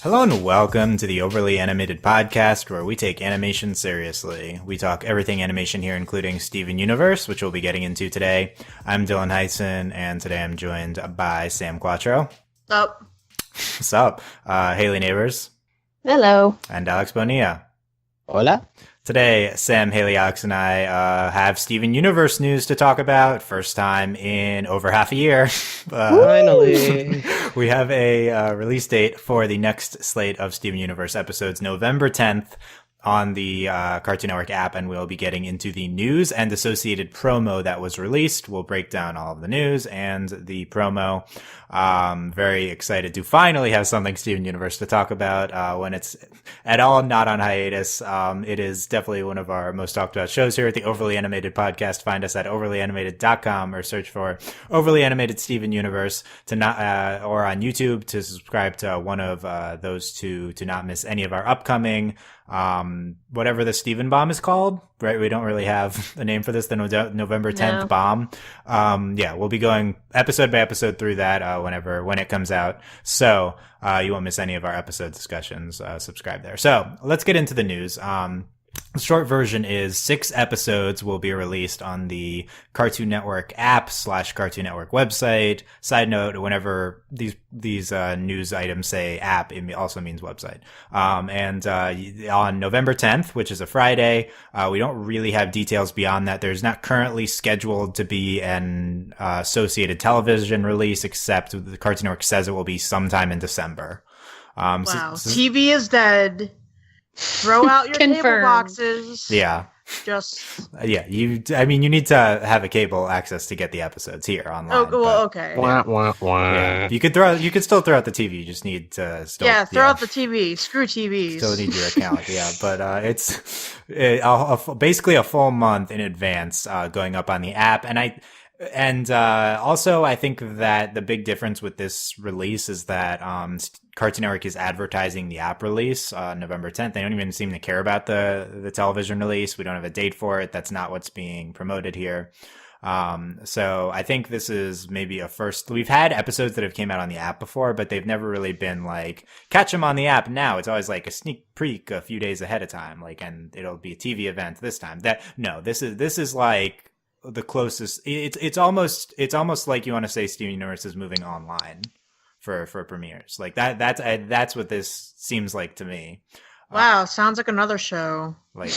Hello and welcome to the Overly Animated Podcast, where we take animation seriously. We talk everything animation here, including Steven Universe, which we'll be getting into today. I'm Dylan Hysen, and today I'm joined by Sam Quattro. Up. What's up? Hayley Nabuurs. Hello. And Alex Bonilla. Hola. Today, Sam, Hayley, Alex, and I have Steven Universe news to talk about. First time in over half a year. Finally. We have a release date for the next slate of Steven Universe episodes, November 10th, on the Cartoon Network app, and we'll be getting into the news and associated promo that was released. We'll break down all of the news and the promo. Very excited to finally have something Steven Universe to talk about when it's at all not on hiatus. It is definitely one of our most talked about shows here at the Overly Animated Podcast. Find us at overlyanimated.com or search for Overly Animated Steven Universe to not or on YouTube to subscribe to one of those two to not miss any of our upcoming whatever the Steven bomb is called, right? We don't really have a name for this, the November 10th bomb. Yeah, we'll be going episode by episode through that when it comes out. So you won't miss any of our episode discussions. Subscribe there. So let's get into the news. The short version is 6 episodes will be released on the Cartoon Network app / Cartoon Network website. Side note, whenever these news items say app, it also means website. And on November 10th, which is a Friday, we don't really have details beyond that. There's not currently scheduled to be an associated television release, except the Cartoon Network says it will be sometime in December. Wow. TV is dead. Throw out your cable boxes. Yeah. Yeah, you need to have a cable access to get the episodes here online. Oh, well, okay. Wah, wah, wah. Yeah. You could still throw out the TV. You just need to throw out the TV. Screw TVs. Still need your account. Yeah, but it's basically a full month in advance going up on the app, and also I think that the big difference with this release is that Cartoon Network is advertising the app release November 10th. They don't even seem to care about the television release. We don't have a date for it. That's not what's being promoted here. So I think this is maybe a first. We've had episodes that have came out on the app before, but they've never really been like, catch them on the app now. It's always like a sneak peek a few days ahead of time, like, and it'll be a TV event this time. This is like the closest. It's almost like you want to say Steven Universe is moving online for premieres. Like that's what this seems like to me. Wow, sounds like another show. Like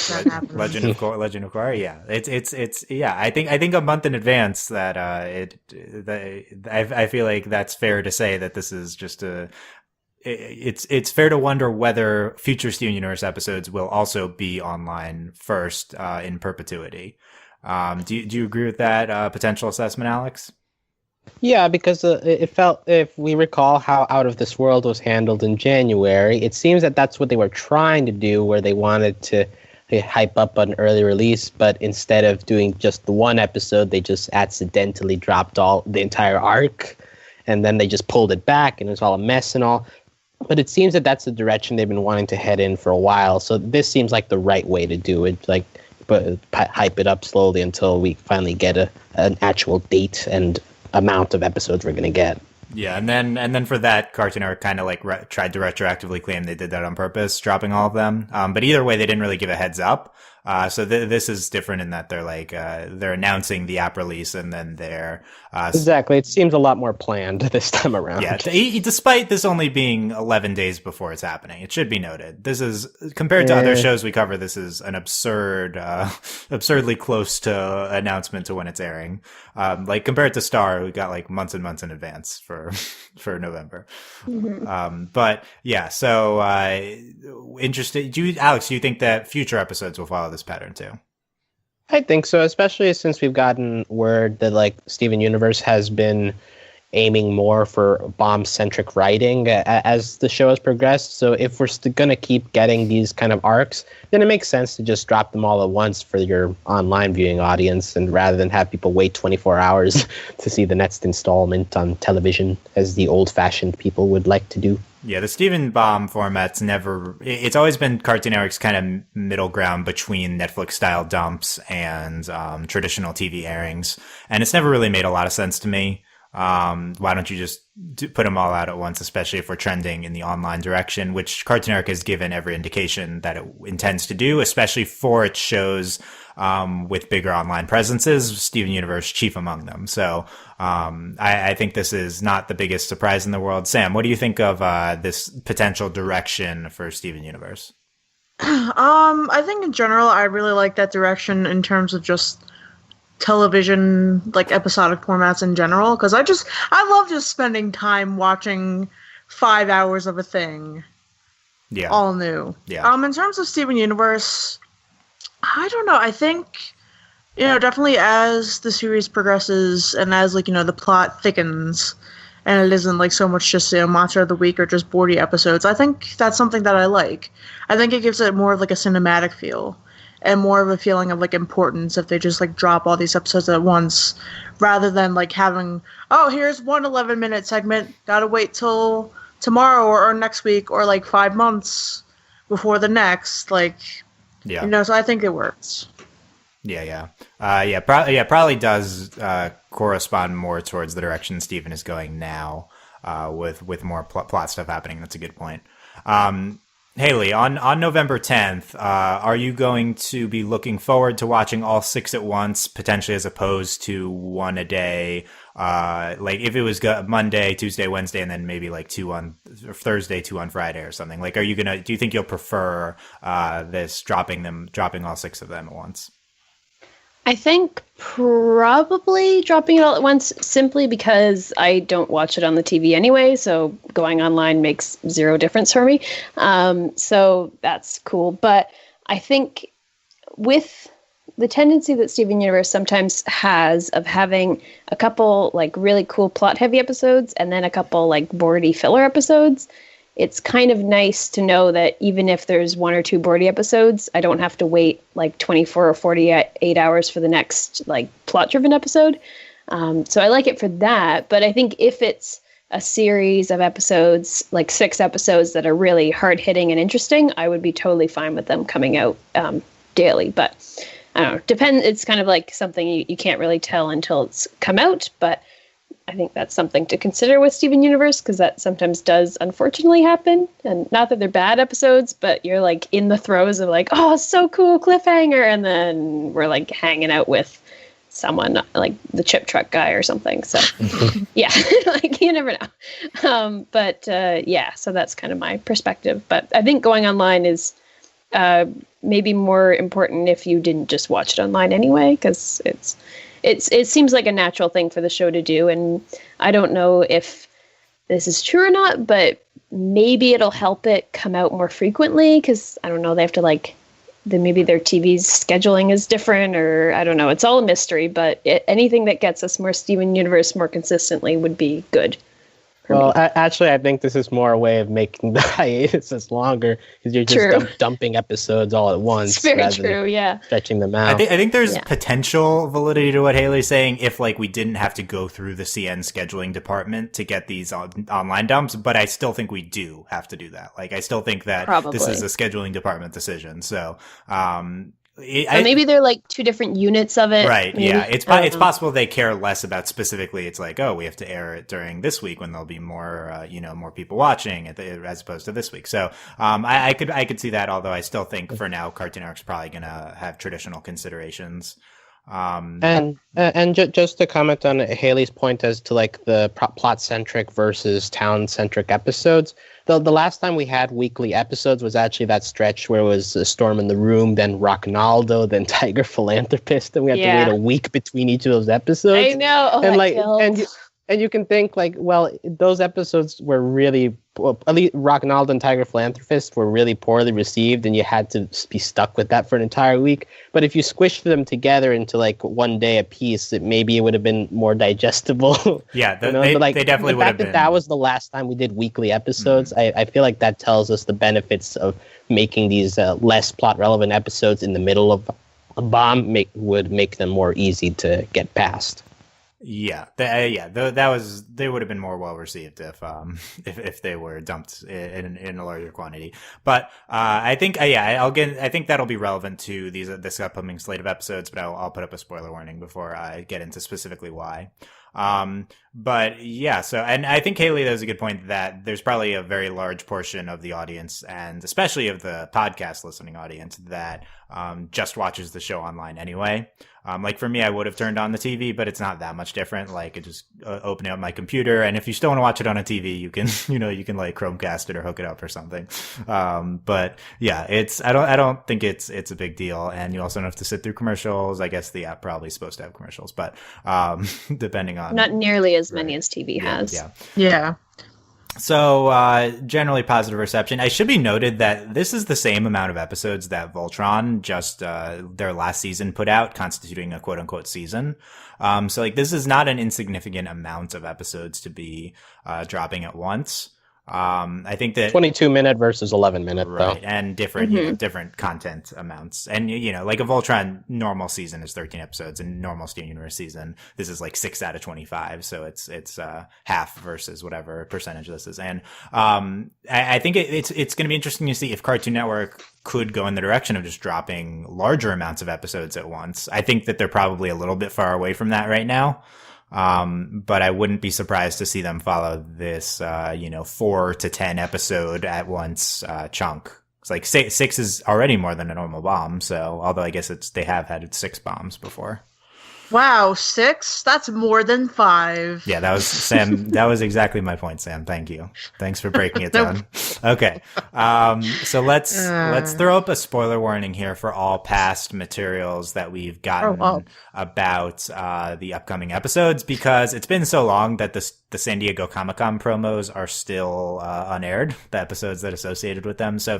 Legend of Korra. Yeah, it's yeah. I think a month in advance that I feel like that's fair to say that this is just it's fair to wonder whether future Steven Universe episodes will also be online first in perpetuity. Do you agree with that potential assessment, Alex? Yeah, because it felt, if we recall how Out of This World was handled in January, it seems that that's what they were trying to do, where they wanted to hype up an early release, but instead of doing just the one episode, they just accidentally dropped the entire arc, and then they just pulled it back, and it was all a mess and all. But it seems that that's the direction they've been wanting to head in for a while, so this seems like the right way to do it, but hype it up slowly until we finally get an actual date and amount of episodes we're going to get. Yeah, and then for that, Cartoon Network kind of like tried to retroactively claim they did that on purpose, dropping all of them. But either way, they didn't really give a heads up. So this is different in that they're like they're announcing the app release, and then they're exactly. It seems a lot more planned this time around. Yeah, despite this only being 11 days before it's happening, it should be noted. This is, compared to other shows we cover, this is an absurdly close to announcement to when it's airing. Like compared to Star, we got like months and months in advance for November. Mm-hmm. But yeah, so interested. Alex, do you think that future episodes will follow this pattern too? I think so, especially since we've gotten word that like Steven Universe has been aiming more for bomb-centric writing as the show has progressed. So if we're going to keep getting these kind of arcs, then it makes sense to just drop them all at once for your online viewing audience, and rather than have people wait 24 hours to see the next installment on television, as the old-fashioned people would like to do. Yeah, the Steven Bomb format's it's always been Cartoon Network's kind of middle ground between Netflix-style dumps and traditional TV airings, and it's never really made a lot of sense to me. Why don't you just put them all out at once, especially if we're trending in the online direction, which Cartoon Network has given every indication that it intends to do, especially for its shows with bigger online presences, Steven Universe chief among them. So I think this is not the biggest surprise in the world. Sam, what do you think of this potential direction for Steven Universe? I think in general, I really like that direction in terms of just television, like episodic formats in general, because I love just spending time watching 5 hours of a thing. Yeah. All new. Yeah. In terms of Steven Universe, I don't know. I think, definitely as the series progresses and as, the plot thickens and it isn't, so much just, Monster of the Week or just Bordy episodes, I think that's something that I like. I think it gives it more of, a cinematic feel and more of a feeling of, importance if they just, drop all these episodes at once rather than, having, here's one 11-minute segment, gotta wait till tomorrow or next week or, 5 months before the next, Yeah. So I think it works. Yeah. Probably does correspond more towards the direction Steven is going now, with more plot stuff happening. That's a good point. Hayley, on November 10th, are you going to be looking forward to watching all 6 at once, potentially as opposed to one a day? If it was Monday, Tuesday, Wednesday, and then maybe 2 on Thursday, 2 on Friday or something. Do you think you'll prefer this dropping all 6 of them at once? I think probably dropping it all at once simply because I don't watch it on the TV anyway, so going online makes zero difference for me. So that's cool. But I think with the tendency that Steven Universe sometimes has of having a couple really cool plot-heavy episodes and then a couple Bordy filler episodes, it's kind of nice to know that even if there's 1 or 2 Bordy episodes, I don't have to wait 24 or 48 hours for the next plot-driven episode. So I like it for that. But I think if it's a series of episodes, 6 episodes that are really hard-hitting and interesting, I would be totally fine with them coming out daily. But I don't know. It's kind of something you can't really tell until it's come out. But I think that's something to consider with Steven Universe, because that sometimes does unfortunately happen. And not that they're bad episodes, but you're in the throes of oh, so cool, cliffhanger. And then we're hanging out with someone the chip truck guy or something. So yeah, you never know. So that's kind of my perspective. But I think going online is maybe more important if you didn't just watch it online anyway, because it seems like a natural thing for the show to do. And I don't know if this is true or not, but maybe it'll help it come out more frequently, because I don't know, they have to maybe their TV's scheduling is different, or I don't know. It's all a mystery, but anything that gets us more Steven Universe more consistently would be good. Well, actually, I think this is more a way of making the hiatuses longer, because you're just dumping episodes all at once. It's very true, yeah. Stretching them out. I think there's potential validity to what Hayley's saying if we didn't have to go through the CN scheduling department to get these online dumps, but I still think we do have to do that. I still think that this is a scheduling department decision. So, maybe they're 2 different units of it. Right. Maybe. Yeah. It's possible they care less about specifically. It's we have to air it during this week when there'll be more, more people watching as opposed to this week. So, I could see that. Although I still think for now, Cartoon Network's probably going to have traditional considerations. Just to comment on Hayley's point as to the plot centric versus town centric episodes. The last time we had weekly episodes was actually that stretch where it was a Storm in the Room, then Rocknaldo, then Tiger Philanthropist, and we had to wait a week between each of those episodes. I know. And you can think those episodes were really, at least Rocknaldo and Tiger Philanthropist were really poorly received, and you had to be stuck with that for an entire week. But if you squished them together into one day a piece, maybe it would have been more digestible. Yeah, they definitely would have been. That was the last time we did weekly episodes. Mm-hmm. I feel like that tells us the benefits of making these less plot relevant episodes in the middle of a bomb would make them more easy to get past. Yeah, they would have been more well received if they were dumped in a larger quantity. But I think I think that'll be relevant to this upcoming slate of episodes. But I'll put up a spoiler warning before I get into specifically why. But yeah, so, and I think Hayley does a good point that there's probably a very large portion of the audience, and especially of the podcast listening audience, that just watches the show online anyway. Like for me, I would have turned on the TV, but it's not that much different. Like it just open up my computer, and if you still want to watch it on a TV, you can, you can like Chromecast it or hook it up or something. But yeah, I don't think it's a big deal, and you also don't have to sit through commercials. I guess the app probably is supposed to have commercials, but depending on, not nearly as many as TV has. Yeah. So, generally positive reception. I should be noted that this is the same amount of episodes that Voltron just, their last season put out, constituting a quote unquote season. So like this is not an insignificant amount of episodes to be, dropping at once. I think that 22-minute versus 11-minute, right, though. and different, different content amounts. And, like a Voltron normal season is 13 episodes, and normal Steven Universe season, this is like 6 out of 25. So it's half versus whatever percentage this is. And, I think it's going to be interesting to see if Cartoon Network could go in the direction of just dropping larger amounts of episodes at once. I think that they're probably a little bit far away from that right now. But I wouldn't be surprised to see them follow this, 4 to 10 episode at once, chunk. It's like 6 is already more than a normal bomb. So, although I guess they have had 6 bombs before. Wow, 6? That's more than 5. Yeah, that was Sam. That was exactly my point, Sam. Thank you. Thanks for breaking it down. Okay. So let's throw up a spoiler warning here for all past materials that we've gotten about the upcoming episodes, because it's been so long that the San Diego Comic-Con promos are still unaired, the episodes that associated with them. So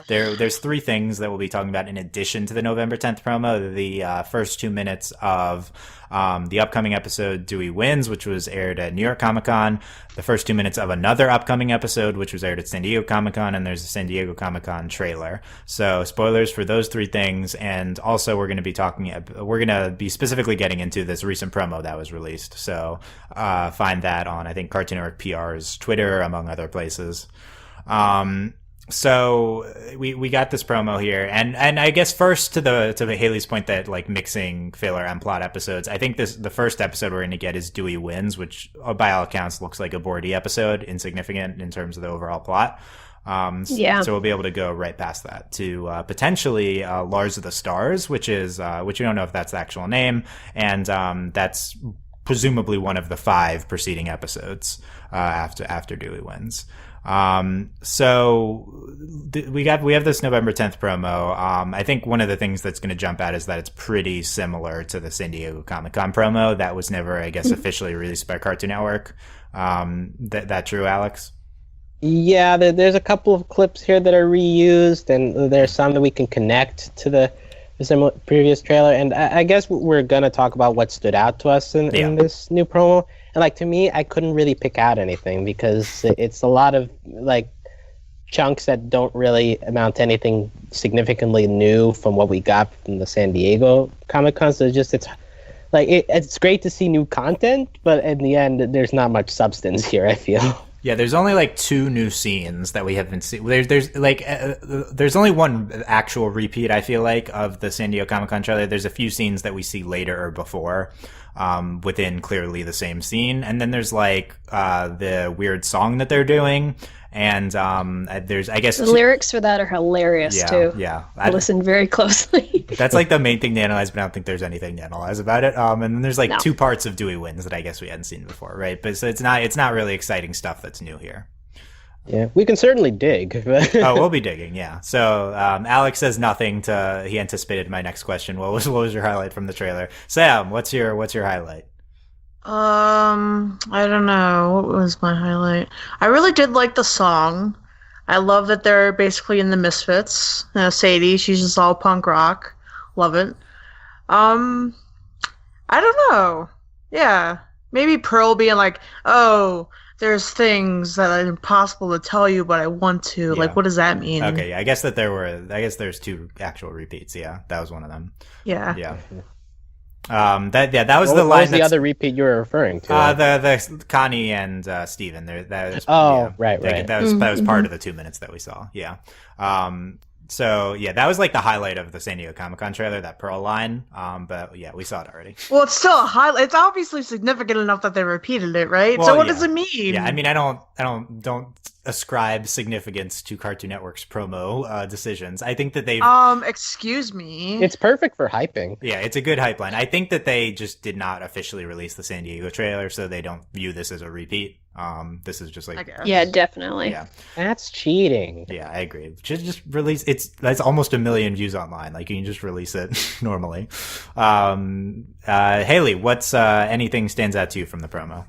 there's 3 things that we'll be talking about in addition to the November 10th promo. The first 2 minutes of the upcoming episode Dewey Wins, which was aired at New York Comic-Con, the first 2 minutes of another upcoming episode, which was aired at San Diego Comic-Con, and there's a San Diego Comic-Con trailer. So spoilers for those 3 things. And also we're going to be specifically getting into this recent promo that was released. So, find that on, I think, Cartoon Network PR's Twitter, among other places. So we got this promo here, and I guess first to Hayley's point that like mixing filler and plot episodes, I think the first episode we're going to get is Dewey Wins, which by all accounts looks like a Bordy episode, insignificant in terms of the overall plot. So we'll be able to go right past that to potentially Lars of the Stars, which we don't know if that's the actual name, and that's presumably one of the 5 preceding episodes after Dewey Wins. So we have this November 10th promo. I think one of the things that's going to jump out is that it's pretty similar to the San Diego Comic-Con promo that was never, I guess, officially released by Cartoon Network. That true, Alex? Yeah, there's a couple of clips here that are reused, and there's some that we can connect to the similar previous trailer. And I guess we're going to talk about what stood out to us in this new promo. And like, to me, I couldn't really pick out anything because it's a lot of like chunks that don't really amount to anything significantly new from what we got from the San Diego Comic-Con. So it's great to see new content, but in the end, there's not much substance here, I feel. Yeah, there's only like 2 new scenes that we haven't seen. There's only one actual repeat, I feel like, of the San Diego Comic-Con trailer. There's a few scenes that we see later or before, within clearly the same scene. And then there's like the weird song that they're doing. And there's, I guess, the lyrics for that are hilarious too. Yeah, I listened very closely. That's like the main thing to analyze, but I don't think there's anything to analyze about it. And then there's like 2 parts of Dewey Wins that I guess we hadn't seen before, right? But so it's not really exciting stuff that's new here. Yeah, we can certainly dig. We'll be digging, yeah. So Alex says nothing he anticipated my next question. What was your highlight from the trailer? Sam, what's your highlight? I don't know. What was my highlight? I really did like the song. I love that they're basically in the Misfits. Sadie, she's just all punk rock. Love it. I don't know. Yeah. Maybe Pearl being like, oh, there's things that are impossible to tell you, but I want to. Yeah. Like, what does that mean? Okay, yeah. I guess there's 2 actual repeats. Yeah, that was one of them. Yeah. Yeah. That was the line. What was the other repeat you were referring to? The Connie and Steven. Right. That was part of the 2 minutes that we saw. Yeah. So yeah, that was like the highlight of the San Diego Comic-Con trailer, that Pearl line. But yeah, we saw it already. Well, it's still a highlight. It's obviously significant enough that they repeated it, right? Well, so what yeah. does it mean? Yeah, I mean, I don't ascribe significance to Cartoon Network's promo decisions. I think that they've excuse me. It's perfect for hyping. Yeah, it's a good hype line. I think that they just did not officially release the San Diego trailer, so they don't view this as a repeat. This is just like, I guess. Yeah, definitely. yeah, That's cheating. yeah, I agree. Just release. That's almost 1 million views online. Like, you can just release it normally. Hayley, what's anything stands out to you from the promo?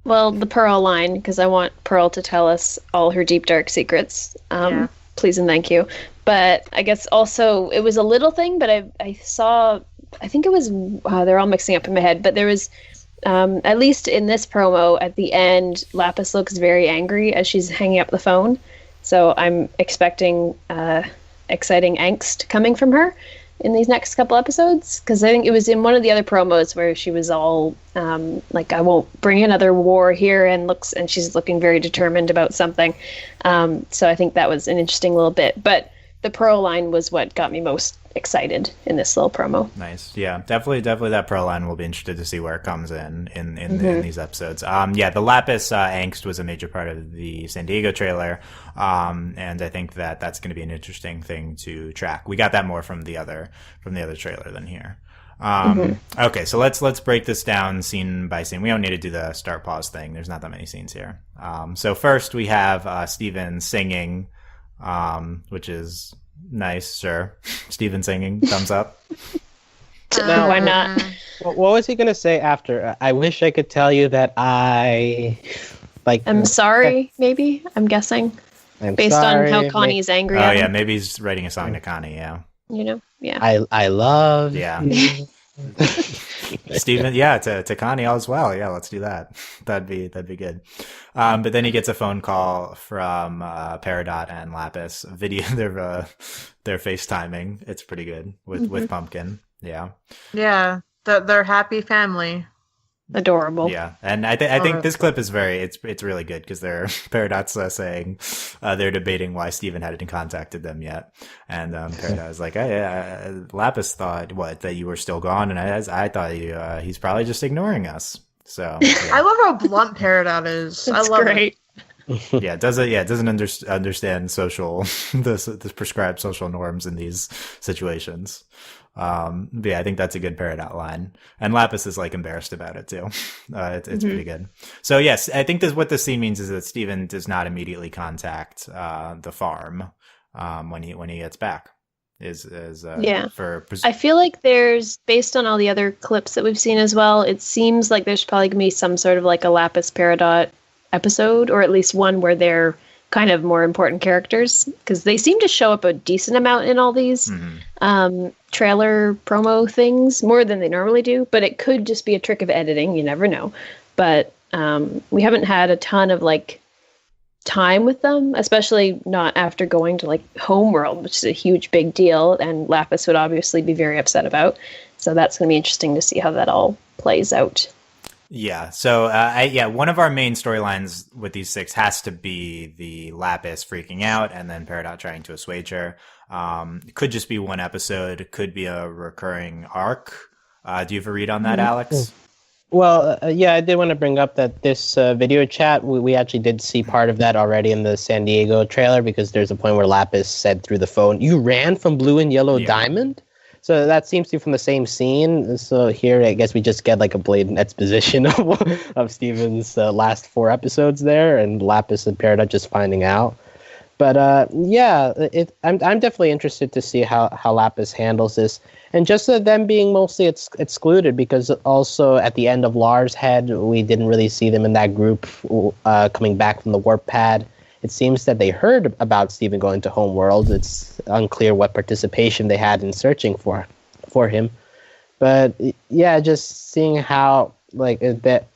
Well, the Pearl line, because I want Pearl to tell us all her deep, dark secrets. Yeah. Please and thank you. But I guess also it was a little thing, but I saw, I think it was, they're all mixing up in my head, but there was, at least in this promo, at the end, Lapis looks very angry as she's hanging up the phone. So I'm expecting exciting angst coming from her in these next couple episodes, because I think it was in one of the other promos where she was all like, I won't bring another war here, and she's looking very determined about something. So I think that was an interesting little bit. But the Pearl line was what got me most excited in this little promo. Nice. Yeah, definitely that Pearl line. We'll be interested to see where it comes in these episodes. Yeah, the Lapis angst was a major part of the San Diego trailer. And I think that that's going to be an interesting thing to track. We got that more from the other trailer than here. Okay, so let's break this down scene by scene. We don't need to do the start pause thing. There's not that many scenes here. So first we have Steven singing, which is nice, sure. Steven singing, thumbs up. Now, Why not? what was he going to say after? I wish I could tell you that I'm sorry, maybe, I'm guessing. Based on how Connie's angry Oh at yeah, him. maybe he's writing a song to Connie. Yeah. You know? Yeah. I love Yeah. you. Steven, yeah, to Connie as well. Yeah, let's do that. That'd be good. But then he gets a phone call from Peridot and Lapis. Video, they're FaceTiming. It's pretty good with Pumpkin. Yeah. Yeah, they're happy family. Adorable. Yeah, and I think this clip is it's really good, because Peridot's saying they're debating why Steven hadn't contacted them yet, and Peridot is like, Lapis thought that you were still gone, and I thought he's probably just ignoring us. So yeah. I love how blunt Peridot is. That's I love great. Yeah, doesn't understand the prescribed social norms in these situations. But yeah, I think that's a good Peridot line, and Lapis is like embarrassed about it too. It's pretty good. So yes, I think what this scene means is that Steven does not immediately contact the farm when he gets back. Yeah. I feel like there's, based on all the other clips that we've seen as well, it seems like there's probably gonna be some sort of like a Lapis Peridot episode, or at least one where they're kind of more important characters, because they seem to show up a decent amount in all these trailer promo things, more than they normally do, but it could just be a trick of editing, you never know. But we haven't had a ton of like time with them, especially not after going to like Homeworld, which is a huge big deal, and Lapis would obviously be very upset about. So that's going to be interesting to see how that all plays out. Yeah. So, one of our main storylines with these 6 has to be the Lapis freaking out and then Peridot trying to assuage her. It could just be one episode. Could be a recurring arc. Do you have a read on that, Alex? Well, yeah, I did want to bring up that this video chat, we actually did see part of that already in the San Diego trailer, because there's a point where Lapis said through the phone, "You ran from Blue and Yellow Diamond?" So that seems to be from the same scene. So here, I guess we just get like a blatant exposition of Steven's last 4 episodes there, and Lapis and Peridot just finding out. But I'm definitely interested to see how Lapis handles this, and just them being mostly excluded, because also at the end of Lars Head, we didn't really see them in that group coming back from the warp pad. It seems that they heard about Steven going to Homeworld. It's unclear what participation they had in searching for him. But yeah, just seeing how like that,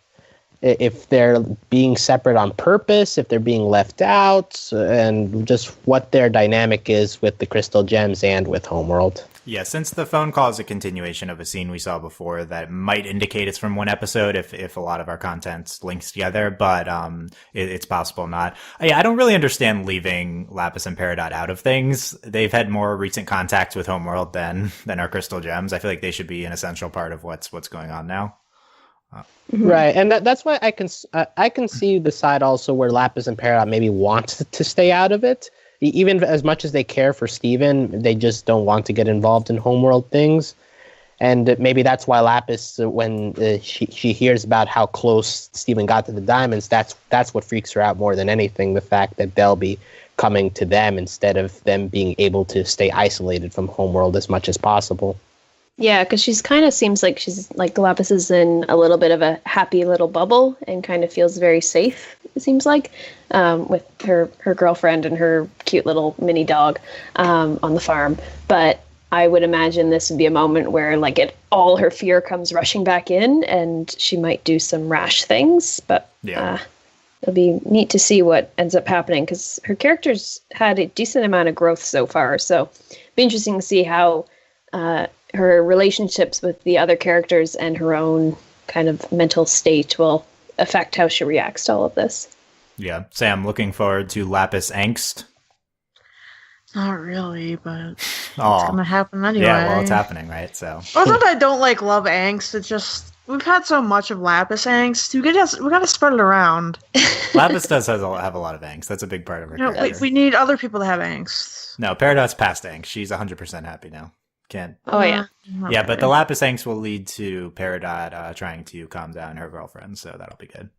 if they're being separate on purpose, if they're being left out, and just what their dynamic is with the crystal gems and with Homeworld. Yeah, since the phone call is a continuation of a scene we saw before, that might indicate it's from one episode if a lot of our content links together, but it's possible not. Yeah, I don't really understand leaving Lapis and Peridot out of things. They've had more recent contact with Homeworld than our Crystal Gems. I feel like they should be an essential part of what's going on now. Right, and that's why I can see the side also where Lapis and Peridot maybe want to stay out of it. Even as much as they care for Steven, they just don't want to get involved in Homeworld things. And maybe that's why Lapis, when she hears about how close Steven got to the diamonds, that's what freaks her out more than anything, the fact that they'll be coming to them instead of them being able to stay isolated from Homeworld as much as possible. Yeah, because she's kind of seems like she's like Lapis is in a little bit of a happy little bubble and kind of feels very safe, it seems like, with her girlfriend and her cute little mini dog on the farm. But I would imagine this would be a moment where like all her fear comes rushing back in and she might do some rash things. But it'll be neat to see what ends up happening because her character's had a decent amount of growth so far. So it'll be interesting to see how her relationships with the other characters and her own kind of mental state will affect how she reacts to all of this. Yeah. Sam, looking forward to Lapis Angst. Not really, but it's Oh, gonna happen anyway. yeah, well, it's happening, right? So, Well, it's not that I don't like love angst. It's just we've had so much of Lapis angst. We gotta spread it around. Lapis does have a lot of angst. That's a big part of her You know, character. we need other people to have angst. No, Peridot's past angst. She's 100% happy now. Can't. Oh, yeah. Not Yeah, but really. the Lapis angst will lead to Peridot trying to calm down her girlfriend, so that'll be good.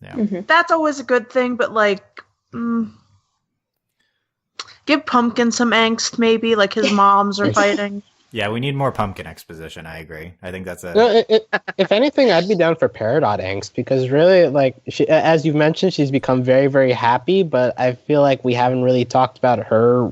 Yeah. Mm-hmm. That's always a good thing, but like, give Pumpkin some angst, maybe. Like his moms are fighting. Yeah, we need more pumpkin exposition. I agree. I think that's a. No, if anything, I'd be down for Peridot angst because really, like, as you've mentioned, she's become very, very happy. But I feel like we haven't really talked about her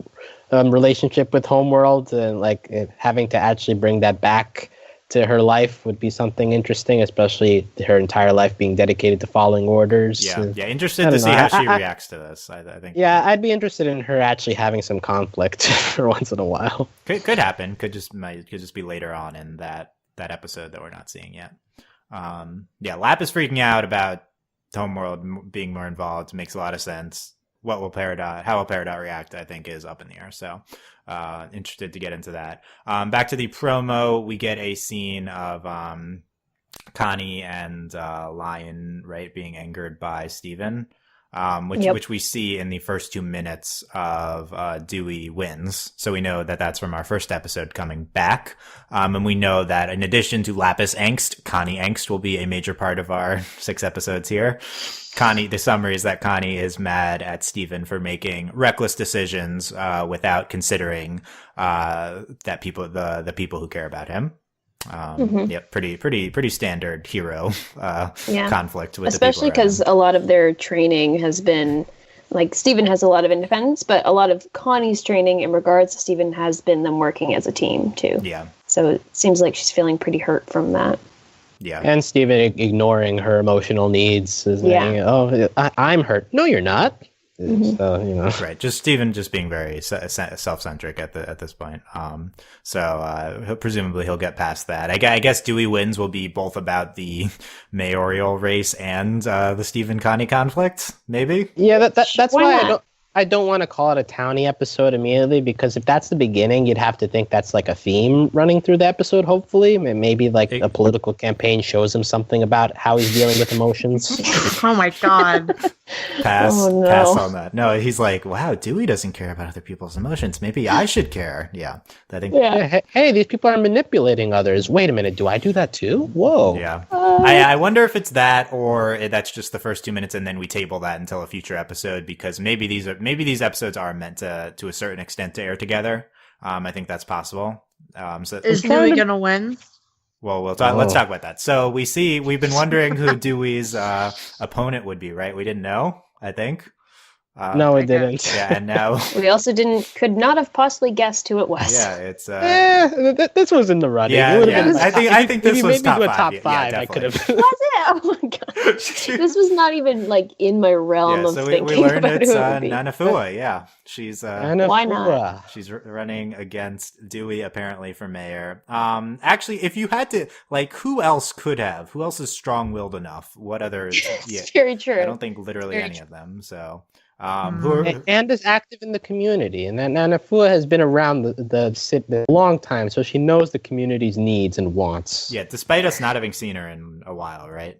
relationship with Homeworld, and like having to actually bring that back to her life would be something interesting, especially her entire life being dedicated to following orders. Yeah, interested I to don't see know. how she I- reacts to this. I think. Yeah, I'd be interested in her actually having some conflict for once in a while. Could happen. Could just be later on in that episode that we're not seeing yet. Yeah, Lapis freaking out about Homeworld being more involved makes a lot of sense. How will Peridot react, I think, is up in the air. So, interested to get into that. Back to the promo, we get a scene of Connie and Lion, right, being angered by Steven. Which we see in the first 2 minutes of Dewey Wins. So we know that that's from our first episode coming back. And we know that in addition to Lapis Angst, Connie Angst will be a major part of our 6 episodes here. The summary is that Connie is mad at Steven for making reckless decisions without considering that the people who care about him. Yeah, pretty standard hero conflict with especially because a lot of their training has been like Steven has a lot of independence, but a lot of Connie's training in regards to Steven has been them working as a team too. Yeah, so it seems like she's feeling pretty hurt from that. Yeah, and Steven ignoring her emotional needs, saying, "Oh, I'm hurt." No, you're not. So, right. Just Steven being very self-centric at this point. Presumably he'll get past that. I guess Dewey Wins will be both about the mayoral race and the Steven Connie conflict. Maybe. Yeah, that's Why why not? I don't want to call it a townie episode immediately, because if that's the beginning, you'd have to think that's like a theme running through the episode, hopefully. Maybe like a political campaign shows him something about how he's dealing with emotions. Oh my god. Pass Oh, no. on that. No, he's like, wow, Dewey doesn't care about other people's emotions. Maybe I should care. Yeah. I think. Yeah. Hey, these people are manipulating others. Wait a minute, do I do that too? Whoa. Yeah. I wonder if it's that or that's just the first 2 minutes and then we table that until a future episode, because maybe these episodes are meant to a certain extent to air together. I think that's possible. Is Dewey gonna win? Well, let's talk about that. So we've been wondering who Dewey's opponent would be, right? We didn't know, I think. No, it Okay. didn't. Yeah, and now We also could not have possibly guessed who it was. yeah, it's This was in the running. Yeah, It would've yeah. been like I think this maybe was maybe top do a five. top Yeah, five. I could definitely. have. Was it? Oh my god. This was not even like in my realm Yeah, of so we thinking learned about it's who it would be. Nanafua. Yeah, she's Why not? she's running against Dewey apparently for mayor. Actually, if you had to, like, who else is strong-willed enough? What other? Yeah, It's very true. I don't think literally Very any true. of them. So, who are, And is active in the community, and then Nanafua has been around the city a long time, so she knows the community's needs and wants. yeah, despite us not having seen her in a while, right?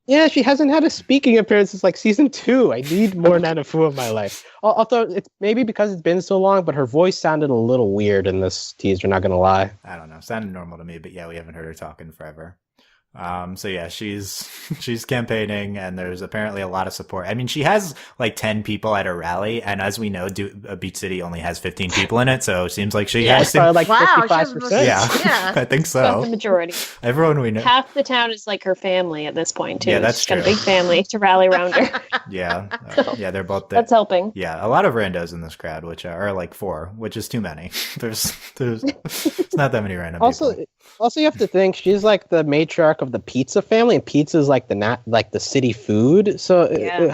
Yeah, she hasn't had a speaking appearance since like season 2. I need more Nanafua in my life. Although it's maybe because it's been so long, but her voice sounded a little weird in this teaser. Not gonna lie. I don't know. Sounded normal to me, but yeah, we haven't heard her talk in forever. So yeah, she's campaigning, and there's apparently a lot of support. I mean, she has like 10 people at her rally, and as we know, Beach City only has 15 people in it, so it seems like she Yeah, has It's probably like Wow, she 55%. has yeah, Yeah. I think About the so. majority. Everyone we know, Half the town is like her family at this point too. Yeah, that's She's got a true. big family to rally around her. yeah, yeah, they're both. That's helping. Yeah, a lot of randos in this crowd, which are like 4, which is too many. there's it's not that many random Also, people. also you have to think she's like the matriarch of the pizza family, and pizza is like the city food. So Yeah.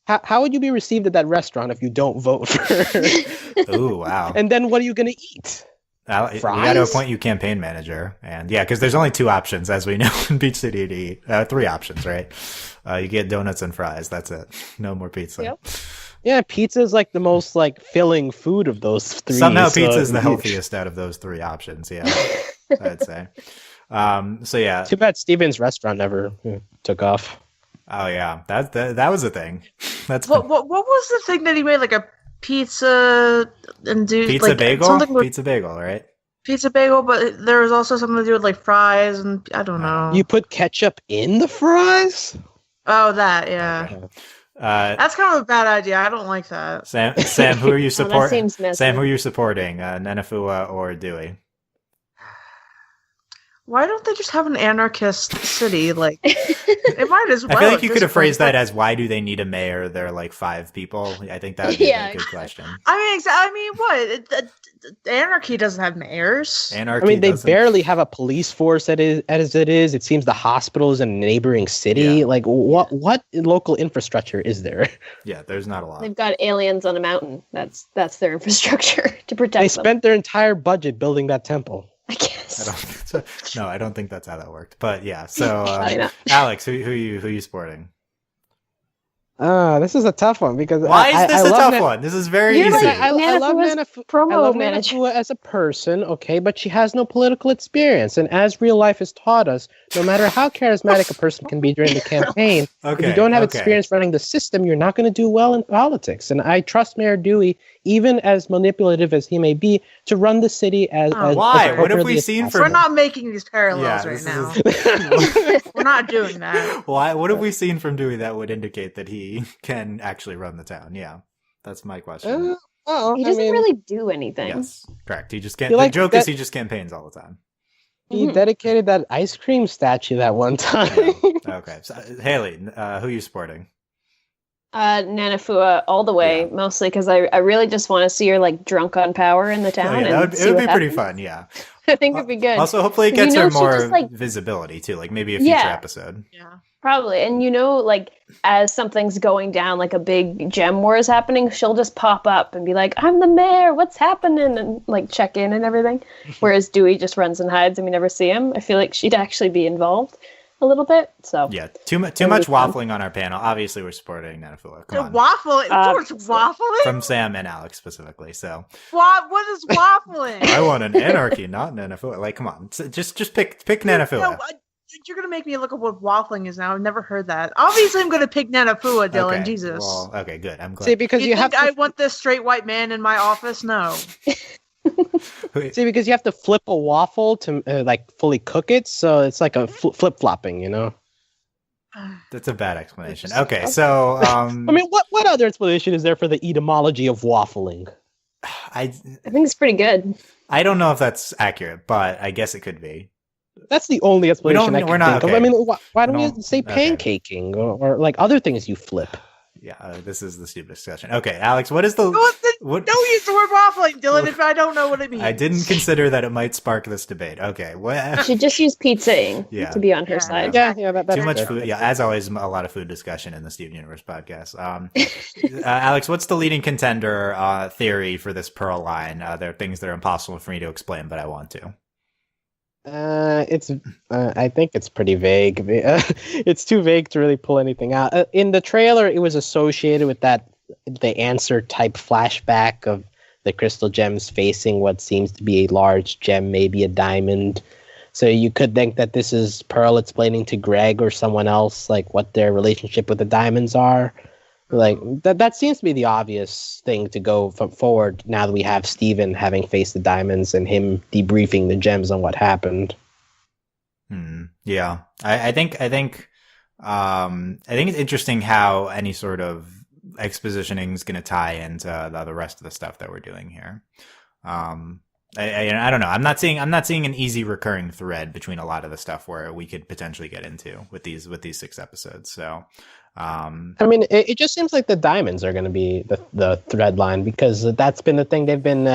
how would you be received at that restaurant if you don't vote for her? Ooh, wow. And then what are you gonna eat? We got to Fries? appoint you campaign manager, and yeah, because there's only 2 options, as we know in Beach City to eat. 3 options, right? You get donuts and fries. That's it. No more pizza. Yep. Yeah, pizza is like the most like filling food of those 3. Somehow so- pizza is the healthiest out of those 3 options. Yeah, I'd say. So yeah. Too bad Steven's restaurant never took off. Oh yeah, that was a thing. That's What was the thing that he made? Like a pizza and pizza like bagel. something with Pizza bagel, right? pizza bagel, but there was also something to do with like fries and I don't know. You put ketchup in the fries? Oh, that yeah. Okay. That's kind of a bad idea. I don't like that. Sam, who are you That supporting? seems messy. Sam, who are you supporting? Nanafua or Dewey? Why don't they just have an anarchist city? Like, it might as well. I feel like at you this could have point, phrased but- that as, "Why do they need a mayor? They're like 5 people." I think that would be Yeah, a good question. I mean, what? Anarchy doesn't have mayors. Anarchy. I mean, they doesn't- barely have a police force as it is. It seems the hospital is in a neighboring city. Yeah. Like, what local infrastructure is there? Yeah, there's not a lot. They've got aliens on a mountain. That's their infrastructure to protect They them. spent their entire budget building that temple. I I guess. don't think so. No, I don't think that's how that worked. But yeah, so I know. Alex, who you supporting? This is a tough one because Why is this I a love tough one? This is very You're easy. like- I love Nanafua's promo I love manager. Nanafua as a person, okay, but she has no political experience. And as real life has taught us, no matter how charismatic a person can be during the campaign, if Okay, you don't have okay. experience running the system, you're not going to do well in politics. And I trust Mayor Dewey, even as manipulative as he may be, to run the city as Why? as What have we appropriately as seen possible. We're not making these parallels Yeah, right this now. is- We're not doing that. Why? What have we seen from Dewey that would indicate that he can actually run the town? Yeah, that's my question. Well, He I doesn't mean, really do anything. Yes, correct. He just can't. You The like joke is that- he just campaigns all the time. he dedicated that ice cream statue that one time. Okay, so, Haley, who are you supporting? Nanafua all the way, Yeah. mostly because I really just want to see her like drunk on power in the town. Oh, yeah, and it see would what be pretty happens. fun. Yeah. I think it'd be good. Also, hopefully, it 'Cause you gets know her she more just, like- visibility too. Like maybe a future Yeah. episode. Yeah. Probably. And like as something's going down, like a big gem war is happening, she'll just pop up and be like, I'm the mayor, what's happening? And like check in and everything. Whereas Dewey just runs and hides and we never see him. I feel like she'd actually be involved a little bit. So Yeah, too much That'd be fun. waffling on our panel. Obviously, we're supporting Nanafua. Come on, Waffling? George, waffling? from Sam and Alex specifically. So What is waffling? I want an anarchy, not Nanafua. Like, come on, just pick Nanafua. No, you're gonna make me look up what waffling is now. I've never heard that. Obviously, I'm gonna pick Nanafua, Dylan. Okay, Jesus. well, okay, good. I'm glad. See, because you you think have to I want this straight white man in my office? No. See, because you have to flip a waffle to like fully cook it, so it's like a flip flopping, you know. That's a bad explanation. Okay, so I mean, what other explanation is there for the etymology of waffling? I think it's pretty good. I don't know if that's accurate, but I guess it could be. That's the only explanation I we're can not- think okay. of. I mean, why don't We we don't- say okay. pancaking or like other things you flip? Yeah, this is the stupidest discussion. Okay, Alex, what is the... Don't use the word waffling, Dylan, if I don't know what it means. I didn't consider that it might spark this debate. Okay, what... She just used pizzaing to be on her side. Yeah, that's too much good. food. Yeah, as always, a lot of food discussion in the Steven Universe podcast. Alex, what's the leading contender theory for this Pearl line? There are things that are impossible for me to explain, but I want to. I think it's pretty vague. It's too vague to really pull anything out. In the trailer, it was associated with the answer type flashback of the crystal gems facing what seems to be a large gem, maybe a diamond. So you could think that this is Pearl explaining to Greg or someone else like what their relationship with the diamonds are. Like that seems to be the obvious thing to go forward now that we have Steven having faced the diamonds and him debriefing the gems on what happened. Yeah, I think it's interesting how any sort of expositioning is going to tie into the rest of the stuff that we're doing here. I don't know. I'm not seeing an easy recurring thread between a lot of the stuff where we could potentially get into with these 6 episodes. So. I mean, it just seems like the diamonds are going to be the thread line because that's been the thing they've been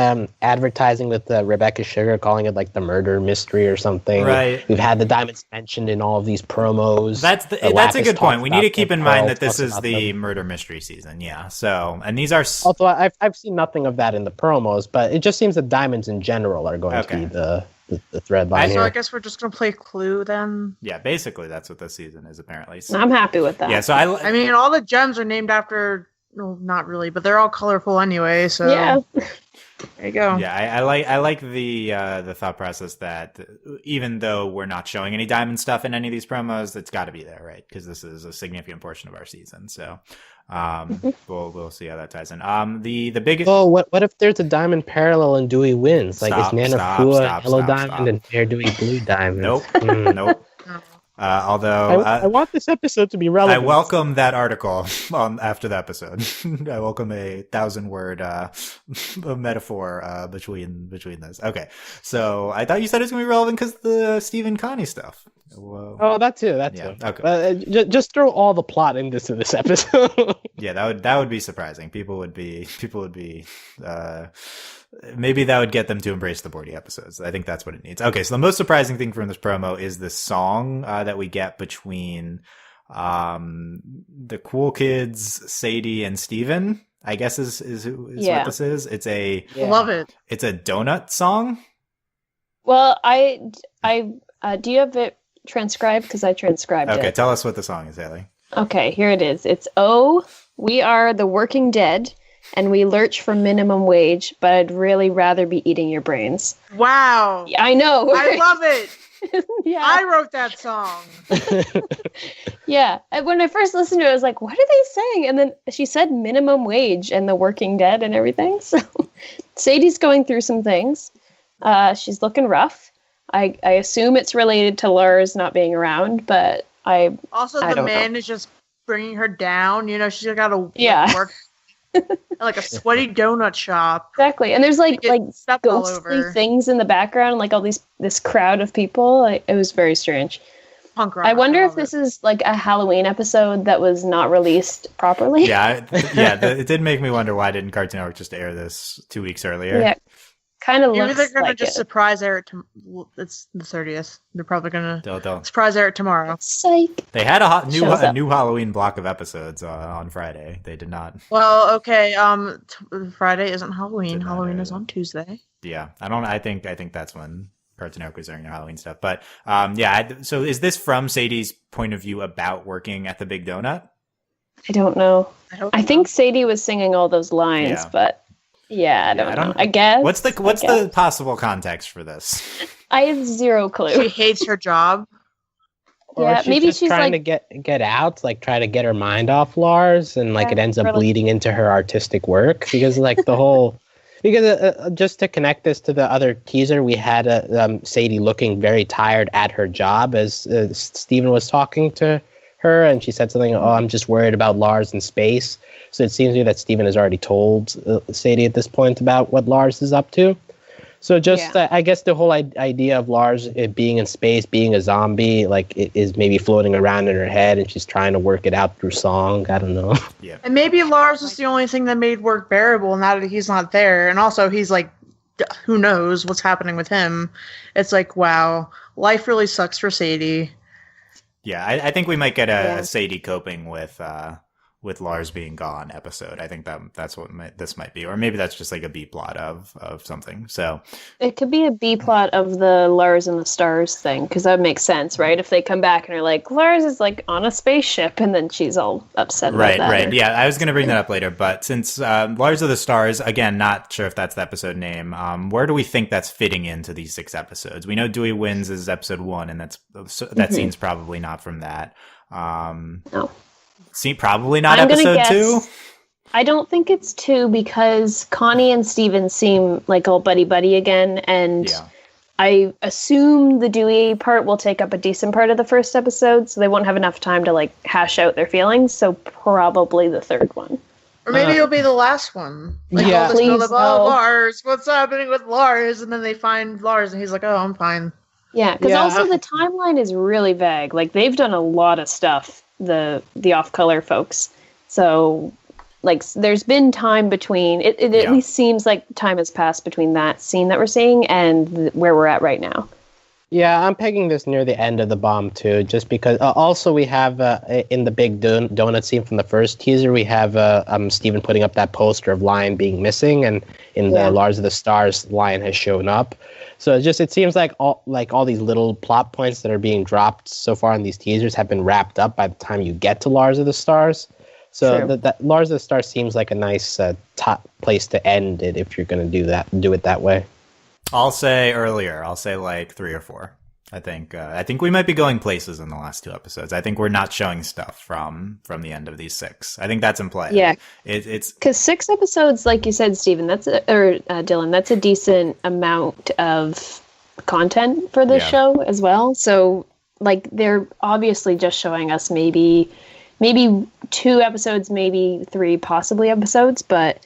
advertising with Rebecca Sugar, calling it like the murder mystery or something. Right. We've had the diamonds mentioned in all of these promos. That's a good point. We need to keep in mind that this is the murder mystery season. Yeah. So, and these are. Although I've seen nothing of that in the promos, but it just seems that diamonds in general are going to be the thread line here. So I guess we're just going to play Clue then? Yeah, basically that's what this season is apparently. So, I'm happy with that. Yeah, so I mean, all the gems are named after, no, not really, but they're all colorful anyway, so... Yeah. There you go. Yeah, I like the thought process that even though we're not showing any diamond stuff in any of these promos, it's got to be there, right? Because this is a significant portion of our season. So we'll see how that ties in. The biggest. Well, what if there's a diamond parallel and Dewey wins? Like is Nanafua Yellow Diamond and Hair Dewey Blue Diamond? Nope. Nope. Although I want this episode to be relevant. I welcome that article after the episode. I welcome a 1,000-word metaphor between this. Okay, so I thought you said it was going to be relevant because the Stephen Connie stuff. Whoa. Oh, that too. Okay. Just throw all the plot into this episode. Yeah, that would be surprising. People would be. Maybe that would get them to embrace the Bordy episodes. I think that's what it needs. Okay, so the most surprising thing from this promo is the song that we get between the cool kids, Sadie and Steven, I guess is what this is. It's a love it. It's a donut song. Well, I do you have it transcribed? Because I transcribed it. Okay, tell us what the song is, Hayley. Okay, here it is. It's "Oh, we are the working dead, and we lurch for minimum wage, but I'd really rather be eating your brains." Wow. Yeah, I know. I love it. Yeah. I wrote that song. Yeah. When I first listened to it, I was like, what are they saying? And then she said minimum wage and the working dead and everything. So Sadie's going through some things. She's looking rough. I assume it's related to Lars not being around, but I the man is just bringing her down. You know, she's got to work like a sweaty donut shop. Exactly. And there's like stuff all ghostly over. things in the background, like all this crowd of people. It was very strange. Punk rock. I wonder if this is like a Halloween episode that was not released properly. Yeah, it did make me wonder why didn't Cartoon Network just air this 2 weeks earlier? Yeah. Kind of Maybe looks they're gonna like just it. surprise air it. It's the 30th. They're probably gonna They'll. surprise air it tomorrow. Psych. They had a Shows up. new Halloween block of episodes on Friday. They did not. Well, okay. Friday isn't Halloween. Did not Halloween air is that. on Tuesday. Yeah, I think that's when Cartoon Network was airing their Halloween stuff. But so is this from Sadie's point of view about working at the Big Donut? I don't know. I think Sadie was singing all those lines, Yeah. but I don't know. I guess. What's the possible context for this? I have zero clue. She hates her job. Yeah, maybe just she's trying like to get out, like try to get her mind off Lars, and like it ends up or, like- bleeding into her artistic work because like the whole. Because just to connect this to the other teaser, we had Sadie looking very tired at her job as Steven was talking to her, and she said something, "Oh, I'm just worried about Lars in space." So it seems to me that Steven has already told Sadie at this point about what Lars is up to. So just, I guess the whole idea of Lars being in space, being a zombie, like it is maybe floating around in her head, and she's trying to work it out through song. I don't know. Yeah. And maybe Lars is the only thing that made work bearable now that he's not there. And also, he's like, who knows what's happening with him? It's like, wow, life really sucks for Sadie. Yeah, I think we might get a Sadie coping with Lars being gone episode. I think that's what this might be, or maybe that's just like a B plot of something. So it could be a B plot of the Lars and the Stars thing, because that makes sense, right? If they come back and are like, Lars is like on a spaceship, and then she's all upset about that. Right. Yeah, I was going to bring that up later, but since Lars of the Stars, again, not sure if that's the episode name. Where do we think that's fitting into these 6 episodes? We know Dewey Wins is episode 1, and that scene's probably not from that. No. See, probably not episode 2. I don't think it's 2 because Connie and Steven seem like all buddy again, and I assume the Dewey part will take up a decent part of the first episode, so they won't have enough time to like hash out their feelings. So probably the 3rd one, or maybe it'll be the last one. Like, all this build up, Lars, what's happening with Lars? And then they find Lars, and he's like, "Oh, I'm fine." Yeah, because also the timeline is really vague. Like they've done a lot of stuff. The off-color folks. So, like, there's been time between... It at least seems like time has passed between that scene that we're seeing and where we're at right now. Yeah, I'm pegging this near the end of the bomb, too, just because... also, we have, in the big donut scene from the first teaser, we have Steven putting up that poster of Lion being missing, and in the Lars of the Stars, Lion has shown up. So it seems like all these little plot points that are being dropped so far in these teasers have been wrapped up by the time you get to Lars of the Stars. So that Lars of the Stars seems like a nice top place to end it if you're going to do it that way. I'll say like 3 or 4. I think we might be going places in the last 2 episodes. I think we're not showing stuff from the end of these 6. I think that's in play. Yeah, it's because 6 episodes, like you said, Stephen, Dylan, that's a decent amount of content for this show as well. So, like, they're obviously just showing us maybe 2 episodes, maybe 3 possibly episodes, but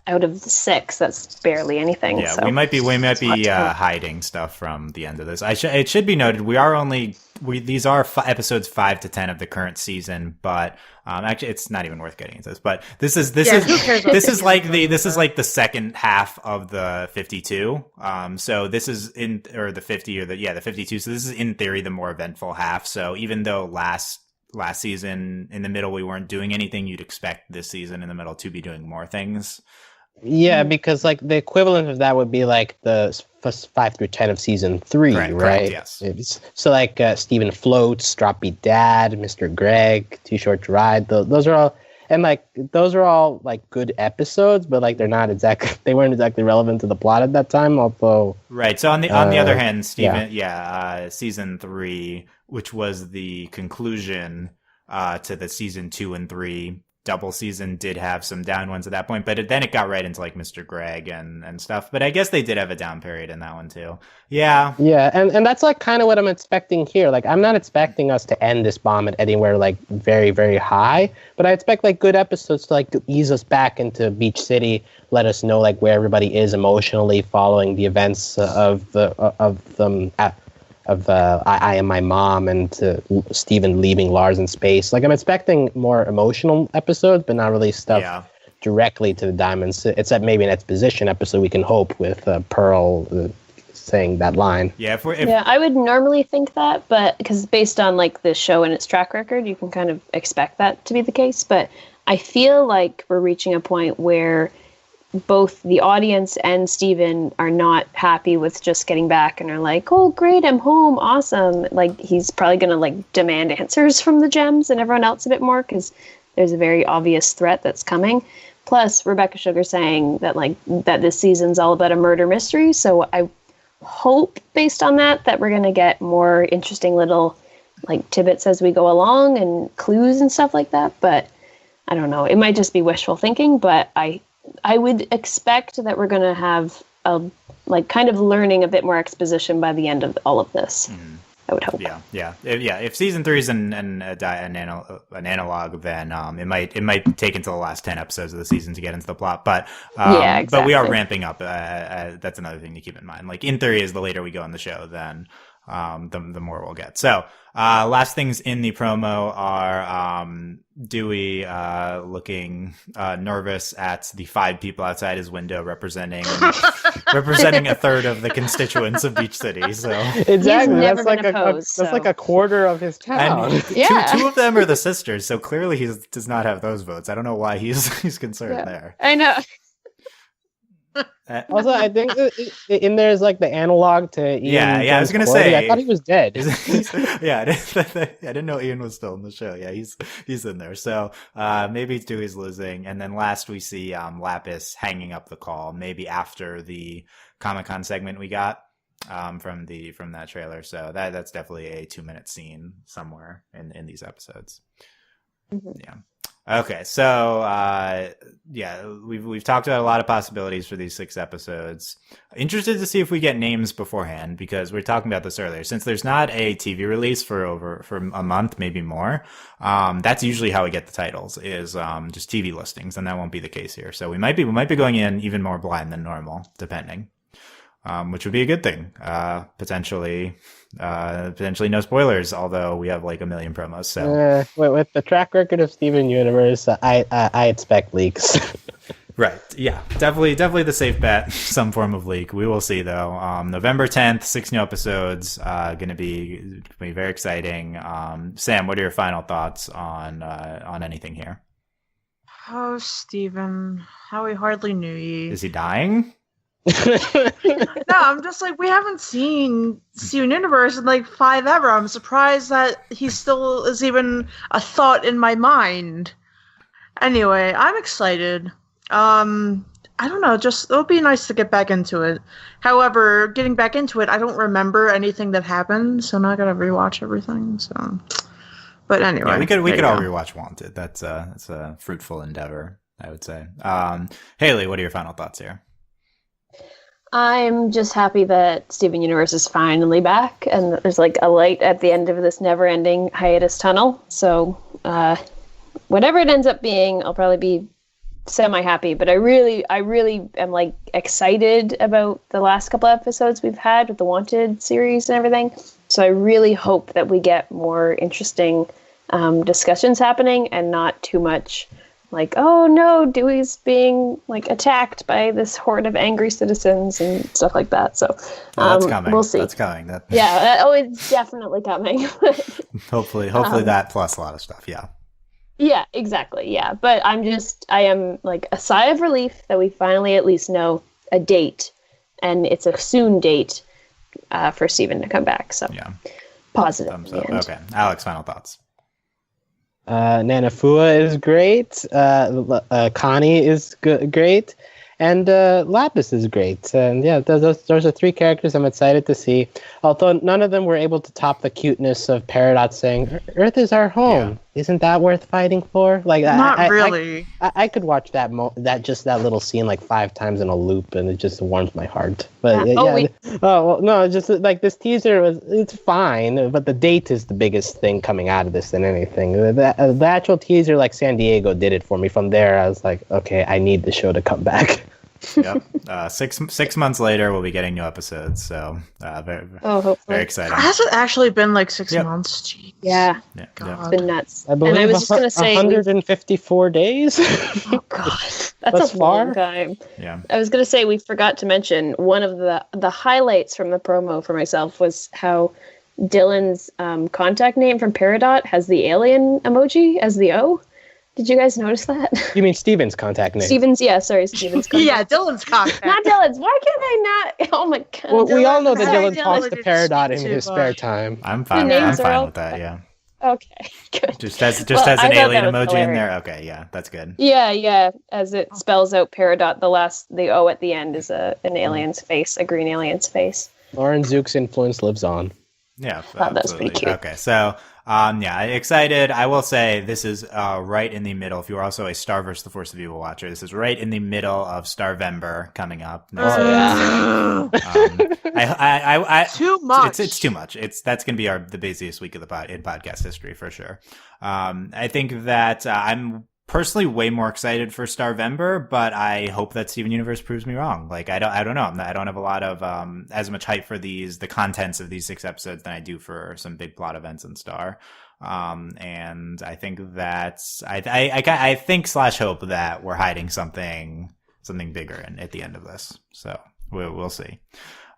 out of the 6, that's barely anything. Yeah, so. we might be hiding stuff from the end of this. It should be noted these are episodes 5 to 10 of the current season, but actually it's not even worth getting into this. But this is like the second half of the 52. So this is the 50 or the 52. So this is in theory the more eventful half. So even though last season in the middle we weren't doing anything, you'd expect this season in the middle to be doing more things. Yeah, because like the equivalent of that would be like the first 5 through 10 of season 3, right? Correct, yes. So like Stephen Floats, Drop Beat Dad, Mr. Greg, Too Short to Ride. Those are all like good episodes, but like they weren't exactly relevant to the plot at that time. Although right. So on the other hand, Stephen, season 3, which was the conclusion to the season 2 and 3 double season, did have some down ones at that point, but then it got right into like Mr. Greg and stuff. But I guess they did have a down period in that one too. Yeah. Yeah, and that's like kind of what I'm expecting here. Like I'm not expecting us to end this bomb at anywhere like very, very high, but I expect like good episodes to like to ease us back into Beach City, let us know like where everybody is emotionally following the events of I Am My Mom and Steven leaving Lars in space. Like I'm expecting more emotional episodes, but not really stuff directly to the diamonds. Except maybe an exposition episode we can hope with Pearl saying that line. Yeah, I would normally think that, but because based on like the show and its track record, you can kind of expect that to be the case. But I feel like we're reaching a point where both the audience and Steven are not happy with just getting back and are like, oh, great, I'm home, awesome. Like, he's probably going to, like, demand answers from the Gems and everyone else a bit more because there's a very obvious threat that's coming. Plus, Rebecca Sugar saying that, like, that this season's all about a murder mystery. So I hope, based on that we're going to get more interesting little, like, tidbits as we go along and clues and stuff like that. But I don't know. It might just be wishful thinking, but I would expect that we're going to have kind of learning a bit more exposition by the end of all of this. Mm-hmm. I I would hope. Yeah. If season 3 is an analog, then it might take until the last 10 episodes of the season to get into the plot. But exactly. But we are ramping up. That's another thing to keep in mind. Like in theory, is the later we go in the show, then the more we'll get. So last things in the promo are Dewey looking nervous at the 5 people outside his window representing a third of the constituents of Beach City. So exactly, that's like a quarter of his town. And two of them are the sisters, so clearly he does not have those votes. I don't know why he's concerned there. I know. Also, I think in there's like the analog to Ian. I was gonna say, I thought he was dead. I didn't know Ian was still in the show. Yeah, he's in there. So maybe Dewey's losing, and then last we see Lapis hanging up the call, maybe after the Comic-Con segment we got from that trailer. So that's definitely a 2-minute scene somewhere in these episodes. Mm-hmm. Yeah. Okay, so we've talked about a lot of possibilities for these 6 episodes. Interested to see if we get names beforehand, because we were talking about this earlier. Since there's not a TV release for a month, maybe more, that's usually how we get the titles, is just TV listings, and that won't be the case here. So we might be going in even more blind than normal, depending. Which would be a good thing. Potentially no spoilers, although we have like a million promos. So with the track record of Steven Universe, I expect leaks. Right. Yeah. Definitely the safe bet. Some form of leak. We will see though. November 10th, 6 new episodes. Going to be very exciting. Sam, what are your final thoughts on anything here? Oh, Steven, how we hardly knew ye. Is he dying? No, I'm just like, we haven't seen Steven Universe in like 5 ever. I'm surprised that he still is even a thought in my mind. Anyway, I'm excited. I don't know, just it'll be nice to get back into it. However, getting back into it, I don't remember anything that happened, so now I gotta rewatch everything. So, but anyway, yeah, we could all rewatch Wanted. That's a fruitful endeavor, I would say. Hayley, what are your final thoughts here? I'm just happy that Steven Universe is finally back, and there's like a light at the end of this never-ending hiatus tunnel. So, whatever it ends up being, I'll probably be semi-happy. But I really am like excited about the last couple episodes we've had with the Wanted series and everything. So I really hope that we get more interesting discussions happening, and not too much like, oh no, Dewey's being like attacked by this horde of angry citizens and stuff like that. So that's coming. We'll see. That's coming. It's definitely coming. hopefully that plus a lot of stuff. Yeah. Yeah, exactly. Yeah, but I am like a sigh of relief that we finally at least know a date, and it's a soon date for Steven to come back. So yeah, positive. Okay, Alex, final thoughts. Nanafua is great. Connie is great, and Lapis is great. And yeah, those are 3 characters I'm excited to see. Although none of them were able to top the cuteness of Peridot saying, "Earth is our home." Yeah. Isn't that worth fighting for? Like, not really. I could watch that little scene like 5 times in a loop, and it just warms my heart. But just like this teaser it's fine, but the date is the biggest thing coming out of this than anything. The actual teaser, like San Diego, did it for me. From there, I was like, okay, I need the show to come back. Yep. 6 months later, we'll be getting new episodes. So very exciting. Has it actually been like 6 months? Jeez. Yeah. It's been nuts. I believe, and I was just going to say 154 days. Oh God, that's a long time. Yeah. I was going to say we forgot to mention one of the highlights from the promo for myself was how Dylan's contact name from Peridot has the alien emoji as the O. Did you guys notice that? You mean Steven's contact name? Steven's contact. Yeah, Dylan's contact. Not Dylan's. Why can't I not? Oh my God. Well, we all know that Dylan talks to Peridot in his spare time. I'm fine with that, yeah. Okay, good. Just has an alien emoji in there? Okay, yeah, that's good. Yeah. As it spells out Peridot, the O at the end is an alien's face, a green alien's face. Lauren Zook's influence lives on. Yeah, that's pretty cute. Okay, so Yeah, excited. I will say this is right in the middle. If you are also a Star vs. the Force of Evil watcher, this is right in the middle of Starvember coming up. Too much. It's too much. That's going to be the busiest week of in podcast history for sure. I think that I'm personally way more excited for Starvember, but I hope that Steven Universe proves me wrong. Like I don't know. I don't have a lot of as much hype for the contents of these 6 episodes than I do for some big plot events in Star. And I think that's I think / hope that we're hiding something bigger at the end of this. So we'll see.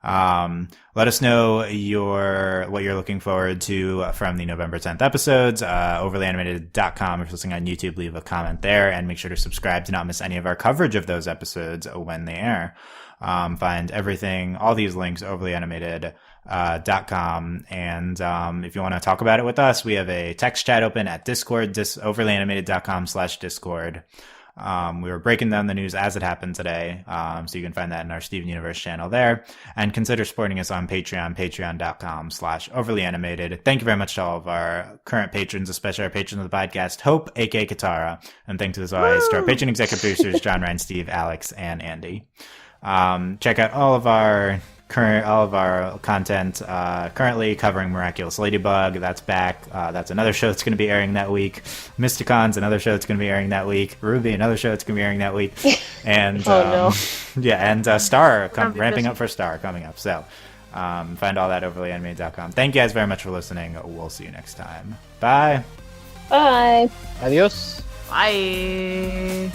Let us know what you're looking forward to from the November 10th episodes. Overlyanimated.com. If you're listening on YouTube, leave a comment there and make sure to subscribe to not miss any of our coverage of those episodes when they air. Find everything, all these links, overlyanimated.com. And if you want to talk about it with us, we have a text chat open at Discord, overlyanimated.com/Discord. We were breaking down the news as it happened today. So you can find that in our Steven Universe channel there, and consider supporting us on Patreon, patreon.com/overlyanimated. Thank you very much to all of our current patrons, especially our patron of the podcast, Hope, aka Katara. And thanks as always to our patron executive producers, John, Ryan, Steve, Alex, and Andy. Check out all of our content, currently covering Miraculous Ladybug. That's back. That's another show that's going to be airing that week. Mysticon's another show that's going to be airing that week. Ruby, another show that's going to be airing that week. And Star ramping up for Star coming up. So find all that at overlyanimated.com. Thank you guys very much for listening. We'll see you next time. Bye. Bye. Adios. Bye.